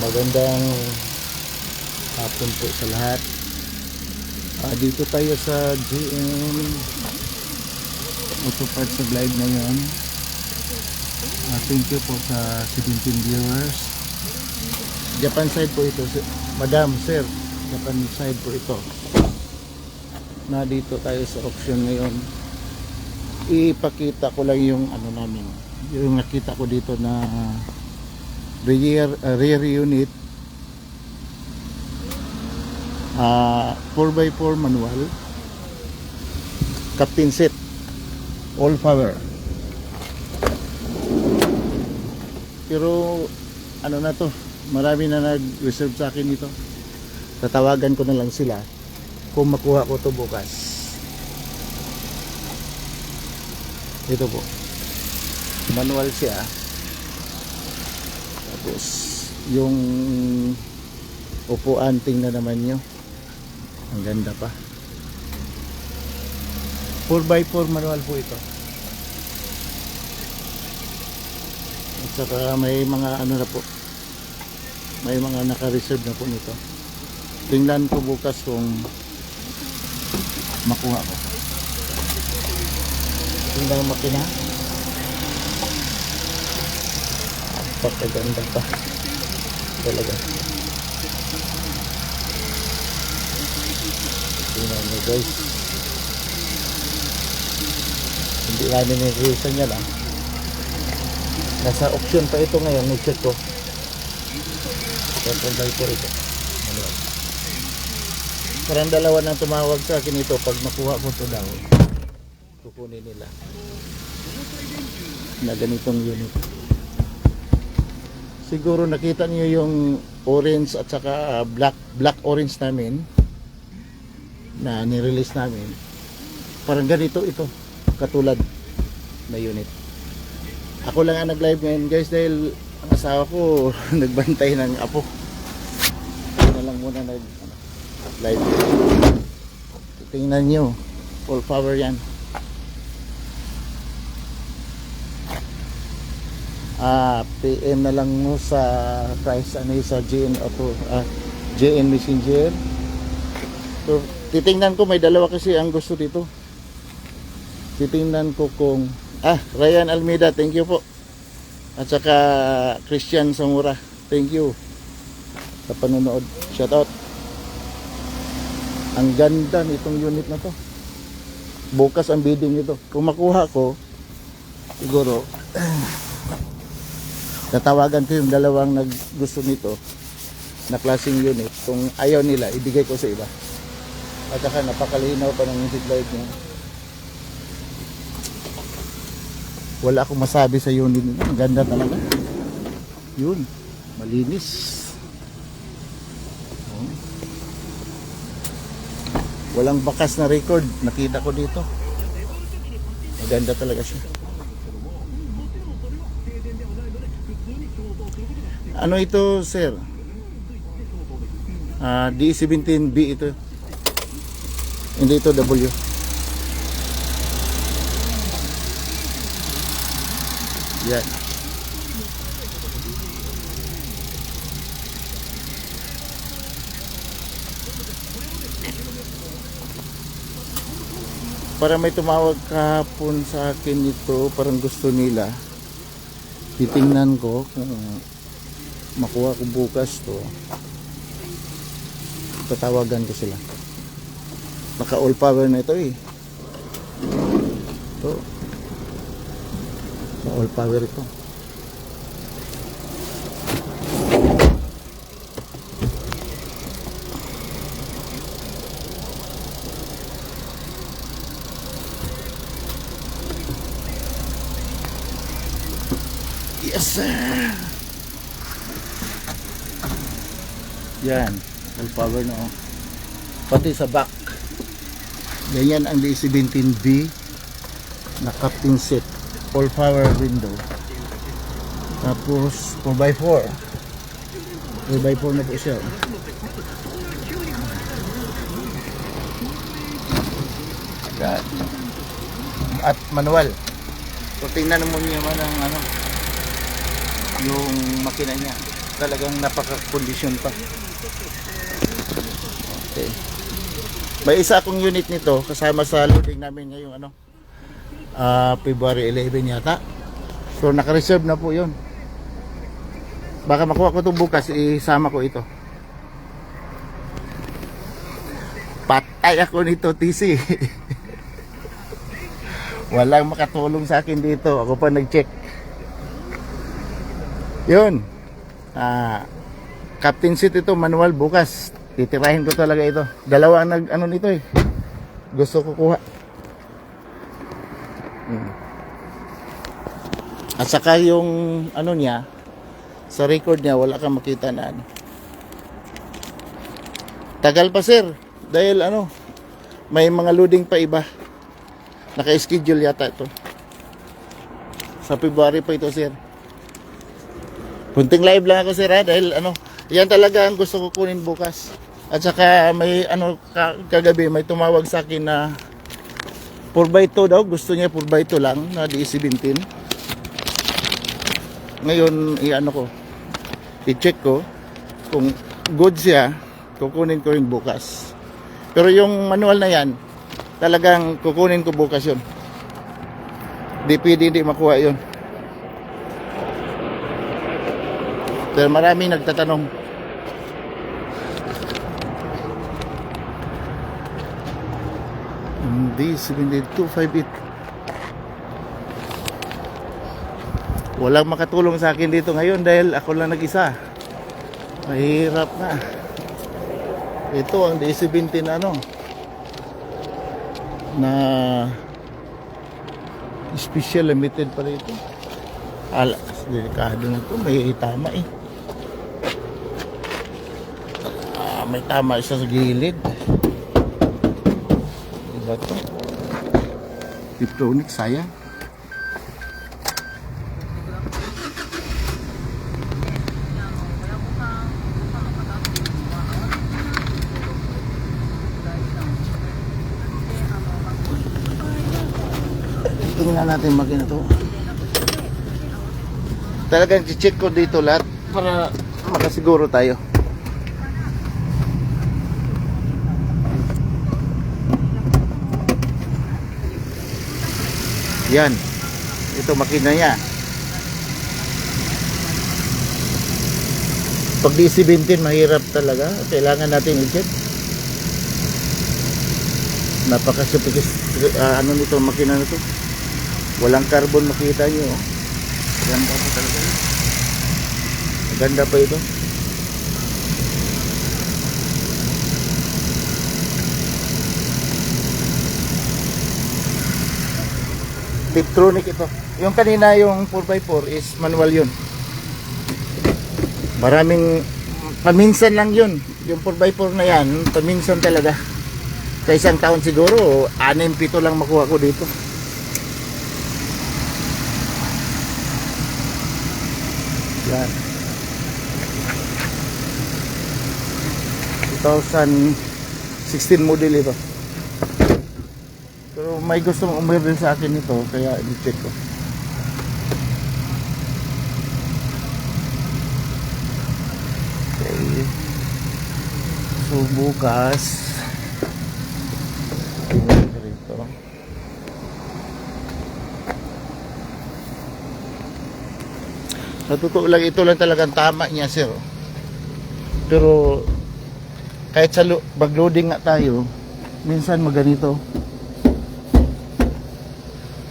Magandang hapon po sa lahat. Dito tayo sa GM Auto Parts sa live ngayon. Thank you po sa 17 viewers. Japan side po ito, Madam, Sir. Japan side po ito. Dito tayo sa auction ngayon. Ipakita ko lang yung ano namin. Yung nakita ko dito na rear unit, 4x4 manual, captain seat, all power. Pero ano na to, marami na nag-reserve sa akin dito. Tatawagan ko na lang sila kung makuha ko to bukas. Ito po, manual siya. Tapos yung upuan, tingnan naman nyo, ang ganda pa. 4x4 manual po ito. At saka may mga ano na po, may mga naka-reserve na po nito. Tingnan ko bukas kung makuha ko. Tingnan ang makina. Pagkaganda pa talaga. Tingnan nyo guys, hindi namin nilisan niya lang. Nasa auction pa ito ngayon, nag-check ko. Control by ito manual. Parang dalawa nang tumawag sa akin ito. Pag makuha ko ito daw, kukunin nila na ganitong unit. Siguro nakita niyo yung orange at saka black orange namin na ni-release namin. Parang ganito ito, katulad na unit. Ako lang ang nag-live ngayon guys dahil ang asawa ko nagbantay ng apo. Ako na lang muna nag-live. Tingnan nyo, full power yan. PM na lang mo sa price sa JN Auto, JN Messenger. So, titingnan ko, may dalawa kasi ang gusto dito. Titingnan ko kung Ryan Almeida, thank you po. At saka Christian Samura, thank you sa panonood. Shout out. Ang ganda nitong unit na to. Bukas ang bidding nito. Kung makuha ko, siguro tatawagan ko yung dalawang naggusto nito na klaseng unit. Kung ayaw nila, ibigay ko sa iba. At saka napakalinaw pa ng music light niya. Wala akong masabi sa unit nito. Ang ganda talaga. Yun, malinis. Walang bakas na record. Nakita ko dito. Maganda talaga siya. Ano ito, sir? D17B ito. Hindi ito W. Yan. Para may tumawag kahapon sa akin ito, parang gusto nila. Titingnan ko kung makuha ko bukas to, tatawagan ko sila. Naka all power na ito eh. Ito, all power ito. Yes sir. Yan, all power no. Pati sa back. Ganyan ang D17B na captain seat, all power window. Tapos 4x4. 4x4 na po siya. At manual. So tingnan mo niyo naman ang yung makina niya. Talagang napaka-condition pa. Okay. May isa akong unit nito kasama sa loading namin ngayong February 11 yata. So naka-reserve na po 'yon. Baka makuha ko 'to bukas, isama ko ito. Patay ako nito, TC. Walang makatulong sa akin dito. Ako pa nag-check. 'Yun. Captain seat ito, manual bukas. Titirahin ko talaga ito. Dalawa ang nito eh. Gusto ko kuha. At saka yung niya, sa record niya wala kang makita na tagal pa sir dahil may mga loading pa iba, naka-schedule yata ito sa February pa ito sir. Kunting live lang ako sir dahil yan talaga ang gusto ko kunin bukas. At saka may kagabi may tumawag sa akin na 4x2 daw, gusto niya 4x2 lang na D17. Ngayon i-check ko kung good siya, kukunin ko rin bukas. Pero yung manual na yan, talagang kukunin ko bukas yun. Di pwede hindi makuha yun. Pero maraming nagtatanong. D7258. Walang makatulong sa akin dito ngayon dahil ako lang nag-isa. Mahirap na. Ito ang D17 na special limited pala ito. Delikado na ito. May tama eh. May tama isa sa gilid. Diba ito? Tiptronic, sayang. Tingnan natin makina to. Talagang i-check ko dito lahat para makasiguro tayo. Yan. Ito makina niya. Pag D17 mahirap talaga. Kailangan natin i-check. Napaka-supikis nito makina na to. Walang carbon, makita nyo. Maganda pa talaga. Maganda pa ito. Tiptronic ito. Yung kanina yung 4x4 is manual yun. Maraming paminsan lang yun. Yung 4x4 na yan, paminsan talaga. Sa isang taon siguro 6-7 lang makuha ko dito. Yan. 2016 model ito. Pero may gustong umorder sa akin ito, kaya i-check ko. Okay. So bukas ito. Sa totoo lang, ito lang talagang tama niya sir. Pero kahit sa mag-loading nga tayo, minsan maganito.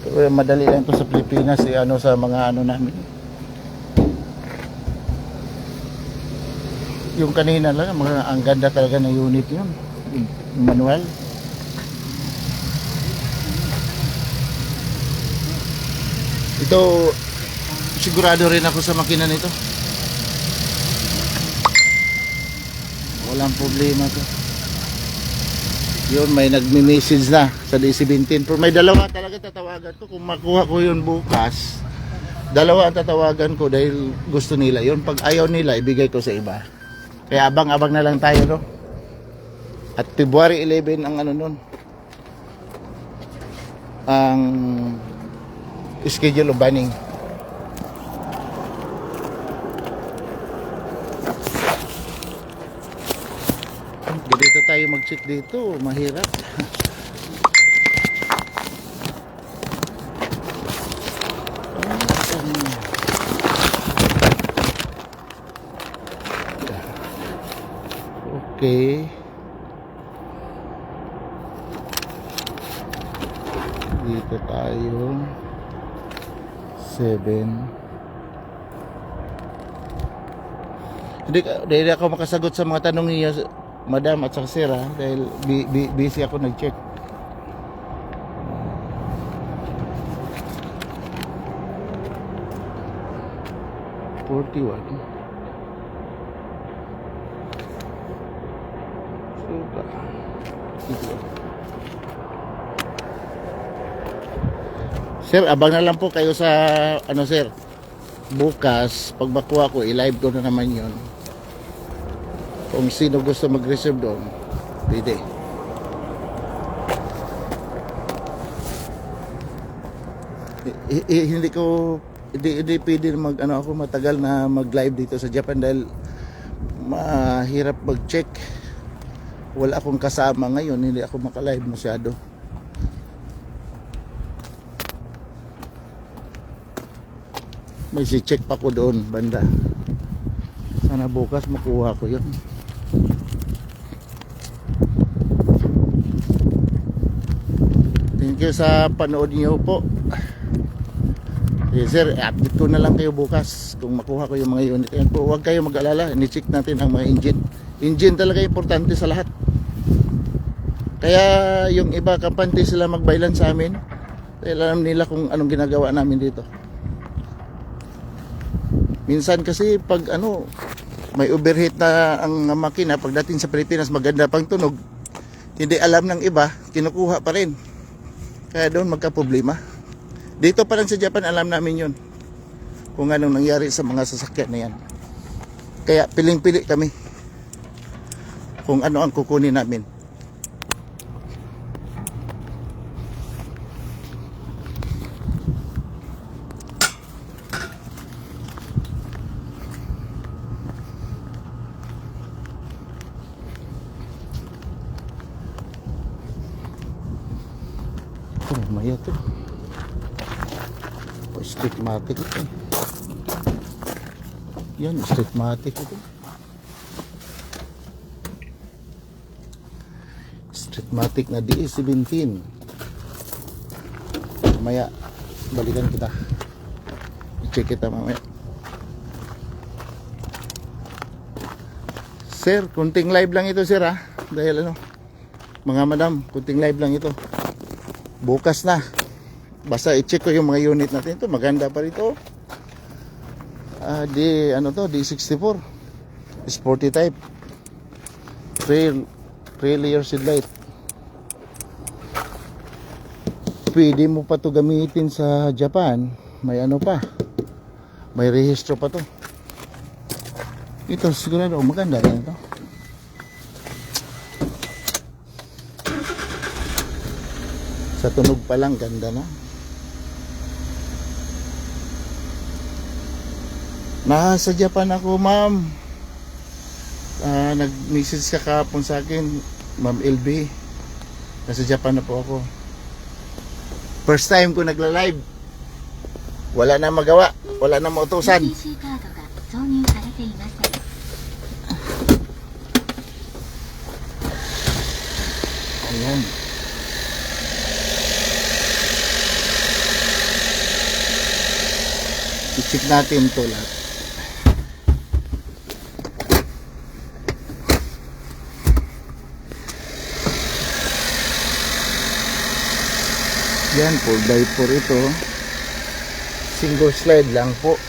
Pero madali lang ito sa Pilipinas sa mga namin. Yung kanina lang, ang ganda talaga ng unit yun. Yung manual. Ito, sigurado rin ako sa makina nito. Walang problema to. Yun, may nagme-message na sa D17. Pero may dalawa talaga tatawagan ko. Kung makuha ko yun bukas, dalawa ang tatawagan ko dahil gusto nila yun. Pag ayaw nila, ibigay ko sa iba. Kaya abang-abang na lang tayo, no? At February 11 ang nun. Ang schedule of banning. mag-check dito, mahirap. Okay. Dito tayo. 7. Hindi ako makasagot sa mga tanong niyo, madam at saka sir, dahil busy ako nag-check. $41. Suka. Sir, abang na lang po kayo sa ano sir. Bukas, pag makuha ko, i-live ko na naman yon. Kung sino gusto mag-reserve doon, pwede. Hindi pwede ako matagal na mag-live dito sa Japan dahil mahirap mag-check. Wala akong kasama ngayon, hindi ako maka-live masyado. May si-check pa ko doon banda. Sana bukas makuha ko yun. Thank you sa panood niyo po. Yes, sir, update ko na lang kayo bukas kung makuha ko yung mga unit. Ayan po, huwag kayo mag-alala, ni-check natin ang mga engine. Engine talaga importante sa lahat. Kaya yung iba kampante sila magbaylan sa amin dahil alam nila kung anong ginagawa namin dito. Minsan kasi pag may overheat na ang makina, pagdating sa Pilipinas maganda pang tunog, hindi alam ng iba, kinukuha pa rin. Kaya doon magka-problema. Dito pa lang sa Japan alam namin yun, kung anong nangyari sa mga sasakyan na yan. Kaya piling-pili kami kung ano ang kukunin namin. Maya to. Stigmatic ito. Yan, stigmatic ito. Stigmatic na DE17. Mamaya, balikan kita. I-check kita mamaya. Sir, kunting live lang ito sir dahil mga madam, kunting live lang ito. Bukas na. Basta i-check ko yung mga unit natin. Ito maganda pa rito. D64. Sporty type. 3 layer seat light. Pwede mo pa to gamitin sa Japan. May pa. May rehistro pa to. Ito sigurado maganda rin ito. Sa tunog pa lang, ganda na. Nasa Japan ako, ma'am. Nag-message ka kahapon sa akin, Ma'am LB. Nasa Japan na po ako. First time ko nagla-live. Wala na magawa. Wala na mautusan. Ayan. I-check natin ito lahat. Yan, 4x4 ito. Single slide lang po.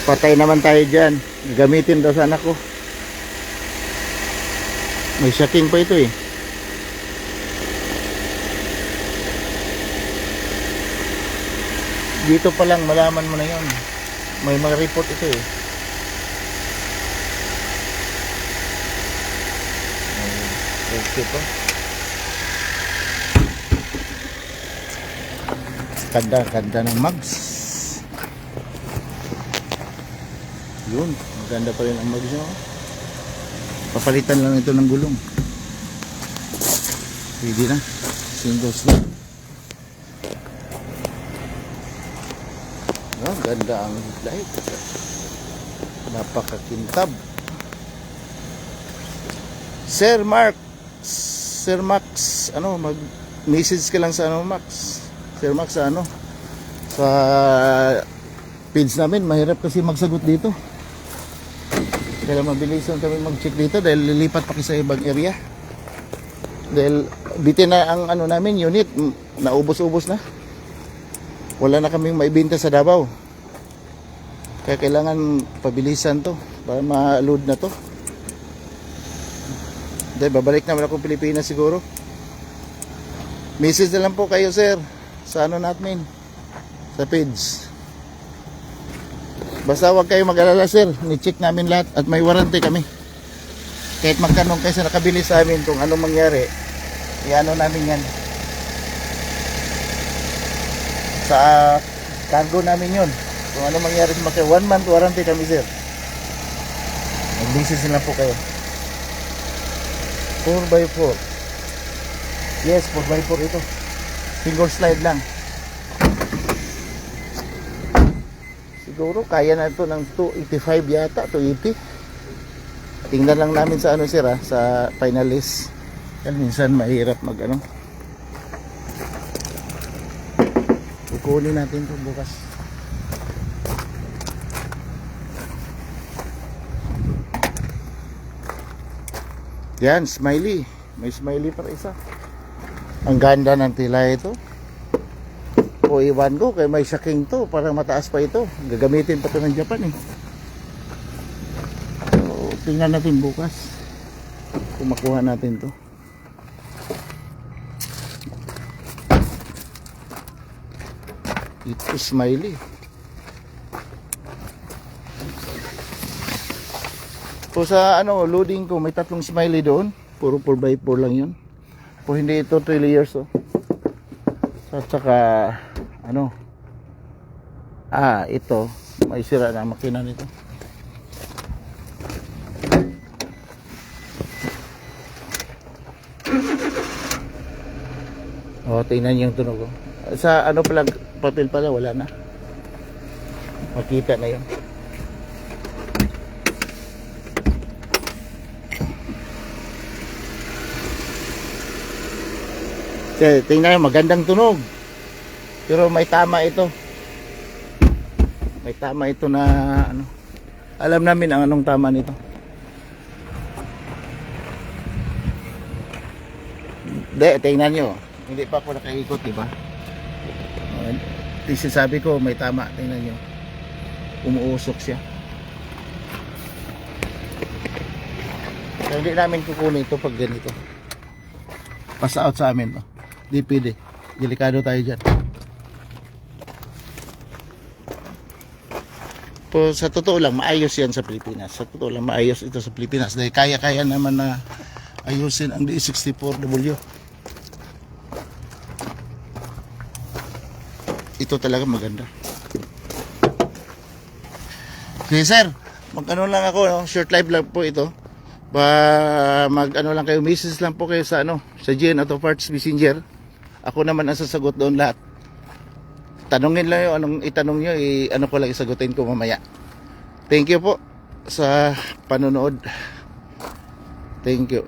Patay naman tayo dyan. Gamitin daw sa anak ko. May shocking pa ito eh. Dito pa lang malaman mo na yon. May mga report ito eh. Okay po. Ganda ng mugs. Yun, maganda pa rin ang mugs nyo. Papalitan lang ito ng gulong. Pwede na. Single slot. Oh, ganda ang headlight. Napakakintab. Sir Max, ano, mag-message ka lang sa ano, Max. Sir Max, sa ano, sa page namin, mahirap kasi magsagot dito. Kaya mabilisan kami mag-check dito dahil lilipat pa kasi sa ibang area. Dahil bitin na ang ano namin, unit, naubos-ubos na. Wala na kaming maibenta sa Davao. Kaya kailangan pabilisan to para ma-load na to. Dahil babalik naman ako Pilipinas siguro. Message na lang po kayo, sir, sa ano natin, sa page. Basta huwag kayo mag-alala, sir. Ni-check namin lahat at may warranty kami. Kahit magtanong kayo sa nakabili sa amin kung anong mangyari, i-ano namin yan. Sa cargo namin yun. Kung anong mangyari sa makina. 1 month warranty kami, sir. Mag-message na lang po kayo. 4x4. Yes, 4x4 ito. Single slide lang. Siguro kaya na ito ng 285 yata, 280. Tingnan lang namin sa ano, sir, sa finalist. Kasi minsan mahirap mag ano. Kukunin natin ito bukas. Yan, smiley. May smiley para isa. Ang ganda ng tila ito. O iwan ko, kaya may shaking to. Parang mataas pa ito. Gagamitin pa ito ng Japan eh. So, tingnan natin bukas. Kung makuha natin to. Ito smiley. So sa ano, loading ko may 3 smiley doon. Puro 4x4 lang yun. Po hindi ito 3 layers oh. At saka ano, ito may sira na ang makina nito. Oh, tingnan yung tunog oh. Sa ano pala, papel pala wala na. Makita na yun. Okay, tingnan nyo, magandang tunog. Pero may tama ito. May tama ito na ano. Alam namin ang anong tama nito. Hindi, tingnan nyo. Hindi pa ako nakaikot, diba? Sabi ko, may tama. Tingnan nyo. Umuusok siya. So, hindi namin kukunin ito pag ganito. Pass out sa amin to. Di pwede. Delikado tayo dyan. Po, sa totoo lang, maayos yan sa Pilipinas. Sa totoo lang, maayos ito sa Pilipinas. Dahil kaya-kaya naman na ayusin ang D64W. Ito talaga maganda. Okay, sir. Mag-ano lang ako, no? Short live lang po ito. Mag-ano lang kayo, message lang po kayo sa ano, sa GN Auto Parts Messenger. Ako naman ang sasagot doon lahat. Tanungin lang yung anong itanong nyo, ano ko lang isagutin ko mamaya. Thank you po sa panonood. Thank you.